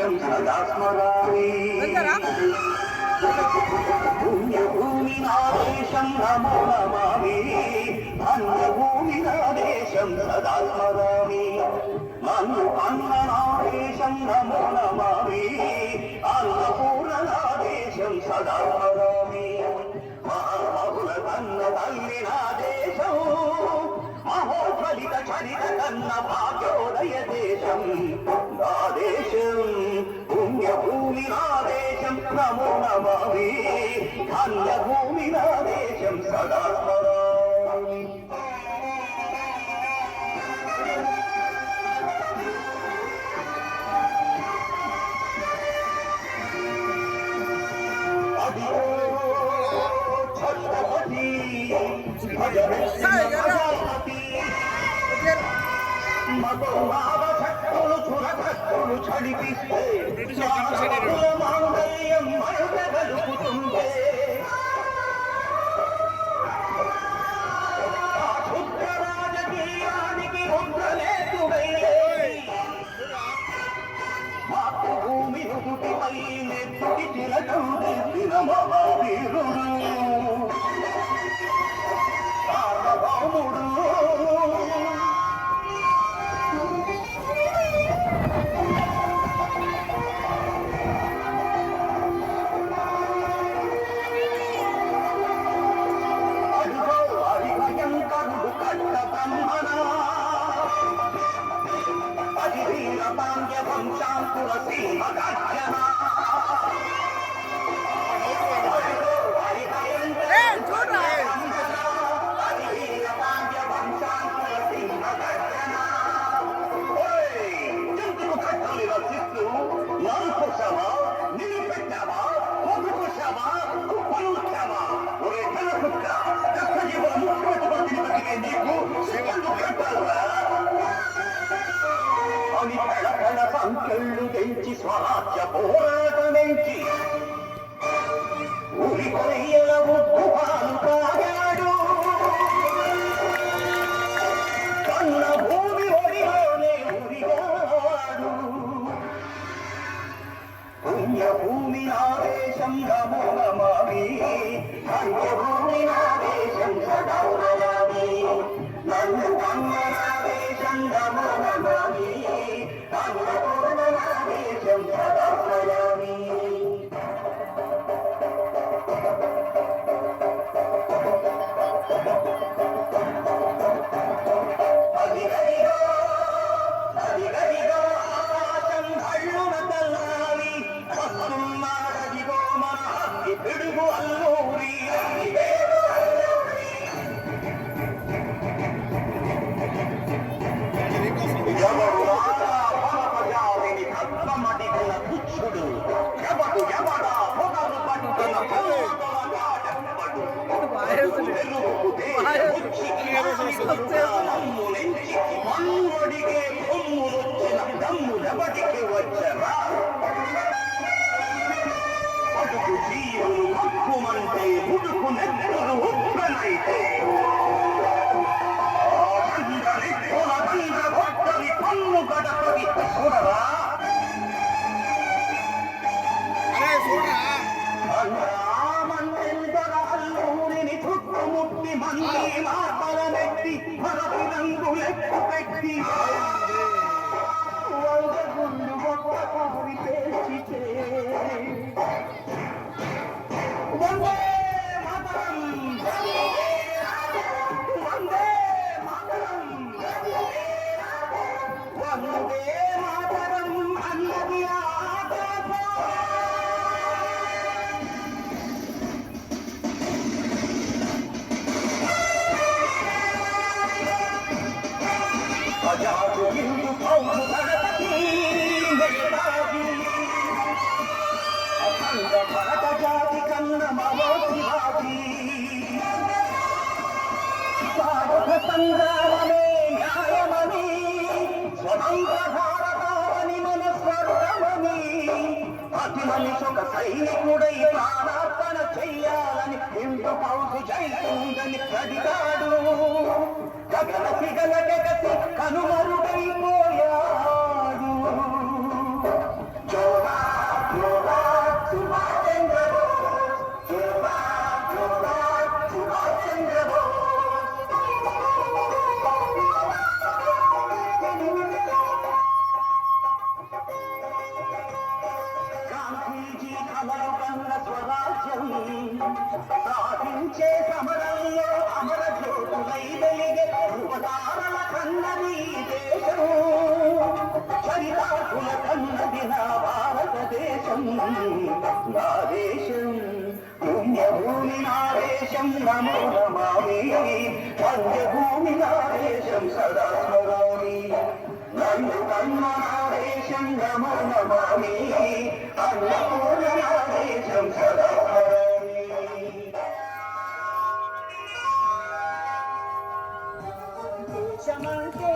దేశం సదా స్మరామి పుణ్యభూమి నా దేశం నమో నమామి అన్యభూమి నా దేశం సదా స్మరామి నన్ను అన్న నా దేశం నమో నమామి అన్నపూర్ణ నా దేశం సదా స్మరామి మహామహుల కన్న తల్లి నా దేశం మహోజ్వలిత చరిత కన్న భాగ్యోదయ దేశం నా దేశం పుణ్యభూమి నా దేశం నమో నమామి ధన్యభూమి నా దేశం సదా స్మరామి మగవాడు చడిపిస్తే మాంగళ్యం మరుగలుపుతుంటే ఆ క్షుద్ర రాజకీయానికి ముద్రలేతుడైతే మాతృభూమి నుదుటిపై నెత్తుటి తిలకం తెచ్చిన మహావీరుడు సార్వభౌముడు సంఖ్యలు తెంచి స్వరాజ్య పోరాటమెంచి ఉరి కొయ్యల ముద్దు పాలు తాగాడు కన్న భూమి ఒడిలోనే ఉరిగాడు పుణ్యభూమి నా దేశం నమో నమామి ధన్యభూమి నా దేశం సదా నమామి నన్ను కన్న నా దేశం నమో నమామి అన్నపూర్ణ నా దేశం సదా స్మరామి అదిగదిగో ఆకాశం హళ్ళున తల్లాలి వస్తున్నాడదిగో మన అగ్గి పిడుగు అల్లూరి మన్నుడికే కొమ్ములొచ్చిన దమ్ములబడికి వచ్చరా అటుకు జీవులు హక్కుమంటే ఉడుకు నెత్తులు ఉప్పనైతే భక్తని పన్ను గడపది చూడరా అల్లూరిని చుట్టుముట్టి మంది మాటలనెత్తి మరొక రంగులెక్కు పెట్టి గుండు గొప్ప కావి పేర్చితే వందే మాతరం వందే మాతరం వందే మాతరం అన్నది ప్రజాకు హిందూ పౌరు అఖండ భరత జాతి కన్న మమోత్సాహి సాధక సంగ్రామమే న్యాయమని స్వతంత్ర భారతావని మన స్వర్గమని అతి మనిషొక సైనికుడై ప్రాణార్పణ చెయ్యాలని హిందూ పౌరు జైతుందని ప్రతిగాడు గగన సిగల జగతి కనుమరుగైపోయాడు. కలలు కన్న స్వరాజ్యం సాధించే సమరంలో అమర జ్యోతులై వెలిగే ధృవతారల కన్నది దేశం చరితార్థుల కన్నది నా భారతదేశం నా దేశం పుణ్యభూమి నా దేశం నమో నమామి పుణ్యభూమి నా దేశం సదా స్మరామి నన్ను కన్న నా దేశం నమో నమామి అన్నపూర్ణ నా దేశం సదా స్మరామి దేశమంటే